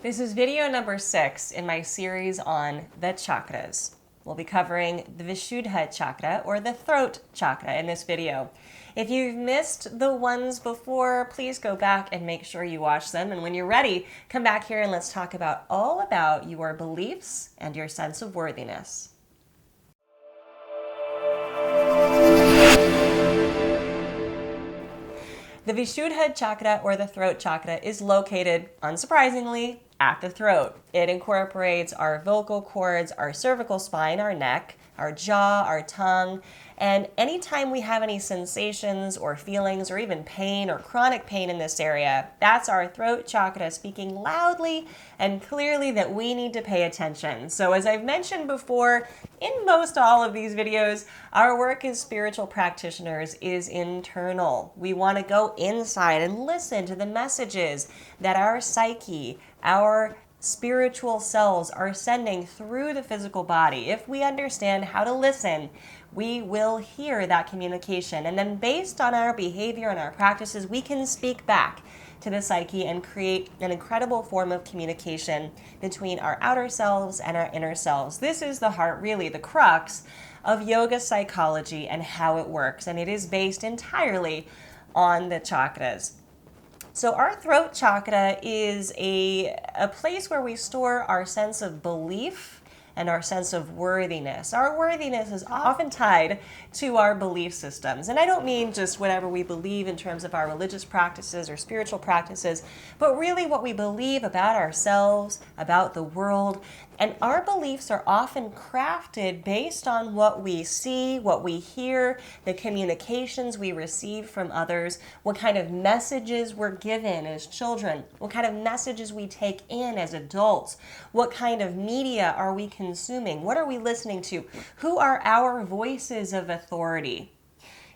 This is video number 6 in my series on the chakras. We'll be covering the Vishuddha chakra or the throat chakra in this video. If you've missed the ones before, please go back and make sure you watch them. And when you're ready, come back here and let's talk all about your beliefs and your sense of worthiness. The Vishuddha chakra or the throat chakra is located, unsurprisingly, at the throat. It incorporates our vocal cords, our cervical spine, our neck, our jaw, our tongue, and anytime we have any sensations or feelings or even pain or chronic pain in this area, that's our throat chakra speaking loudly and clearly that we need to pay attention. So as I've mentioned before, in most all of these videos, our work as spiritual practitioners is internal. We want to go inside and listen to the messages that our psyche, our spiritual selves are sending through the physical body. If we understand how to listen, we will hear that communication. And then based on our behavior and our practices, we can speak back to the psyche and create an incredible form of communication between our outer selves and our inner selves. This is the heart, really, the crux of yoga psychology and how it works. And it is based entirely on the chakras. So our throat chakra is a place where we store our sense of belief and our sense of worthiness. Our worthiness is often tied to our belief systems. And I don't mean just whatever we believe in terms of our religious practices or spiritual practices, but really what we believe about ourselves, about the world. And our beliefs are often crafted based on what we see, what we hear, the communications we receive from others, what kind of messages we're given as children, what kind of messages we take in as adults, what kind of media are we consuming, what are we listening to, who are our voices of authority.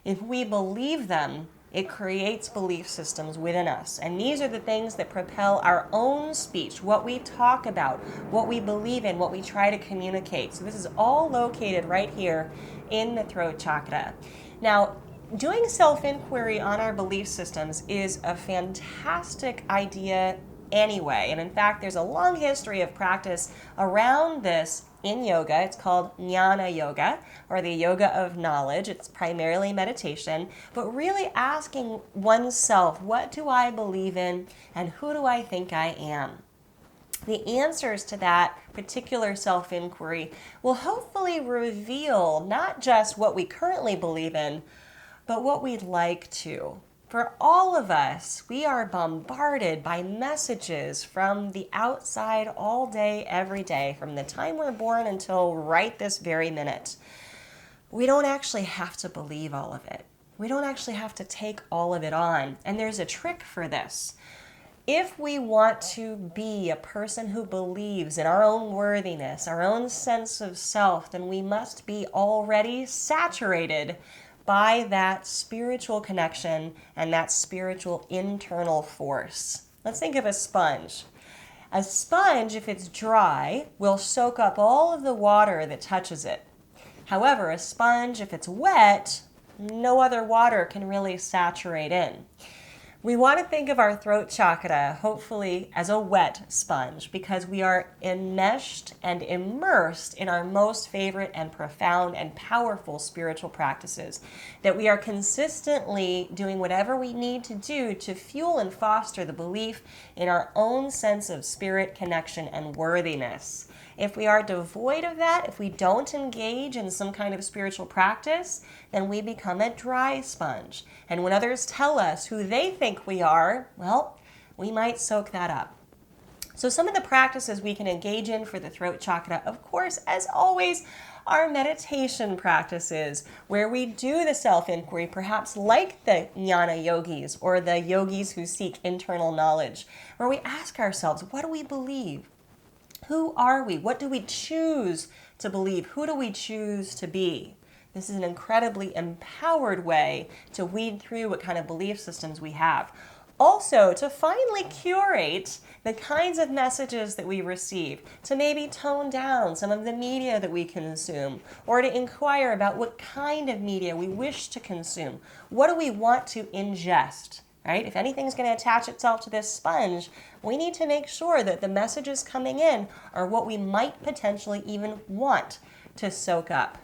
If we believe them, it creates belief systems within us. And these are the things that propel our own speech, what we talk about, what we believe in, what we try to communicate. So this is all located right here in the throat chakra. Now, doing self-inquiry on our belief systems is a fantastic idea anyway. And in fact, there's a long history of practice around this in yoga. It's called jnana yoga, or the yoga of knowledge. It's primarily meditation, but really asking oneself, what do I believe in and who do I think I am? The answers to that particular self-inquiry will hopefully reveal not just what we currently believe in, but what we'd like to. For all of us, we are bombarded by messages from the outside all day, every day, from the time we're born until right this very minute. We don't actually have to believe all of it. We don't actually have to take all of it on. And there's a trick for this. If we want to be a person who believes in our own worthiness, our own sense of self, then we must be already saturated by that spiritual connection and that spiritual internal force. Let's think of a sponge. A sponge, if it's dry, will soak up all of the water that touches it. However, a sponge, if it's wet, no other water can really saturate in. We want to think of our throat chakra, hopefully, as a wet sponge because we are enmeshed and immersed in our most favorite and profound and powerful spiritual practices. That we are consistently doing whatever we need to do to fuel and foster the belief in our own sense of spirit, connection, and worthiness. If we are devoid of that, if we don't engage in some kind of spiritual practice, then we become a dry sponge. And when others tell us who they think we are, well, we might soak that up. So some of the practices we can engage in for the throat chakra, of course, as always, are meditation practices where we do the self-inquiry, perhaps like the jnana yogis or the yogis who seek internal knowledge, where we ask ourselves, what do we believe? Who are we? What do we choose to believe? Who do we choose to be? This is an incredibly empowered way to weed through what kind of belief systems we have. Also, to finally curate the kinds of messages that we receive, to maybe tone down some of the media that we consume, or to inquire about what kind of media we wish to consume. What do we want to ingest? right? If anything's going to attach itself to this sponge, we need to make sure that the messages coming in are what we might potentially even want to soak up.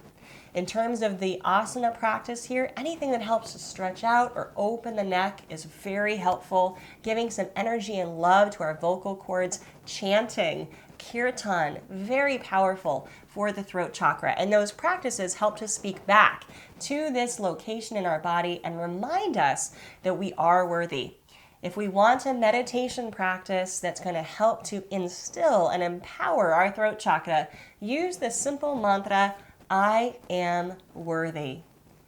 In terms of the asana practice here, anything that helps to stretch out or open the neck is very helpful, giving some energy and love to our vocal cords, chanting, kirtan, very powerful for the throat chakra. And those practices help to speak back to this location in our body and remind us that we are worthy. If we want a meditation practice that's going to help to instill and empower our throat chakra, use the simple mantra, I am worthy.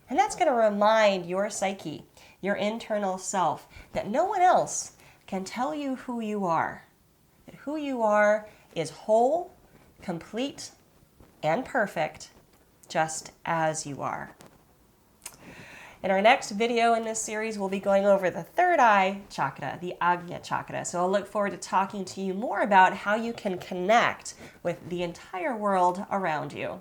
And that's going to remind your psyche, your internal self, that no one else can tell you who you are. That who you are is whole, complete, and perfect, just as you are. In our next video in this series, we'll be going over the third eye chakra, the Ajna chakra. So I'll look forward to talking to you more about how you can connect with the entire world around you.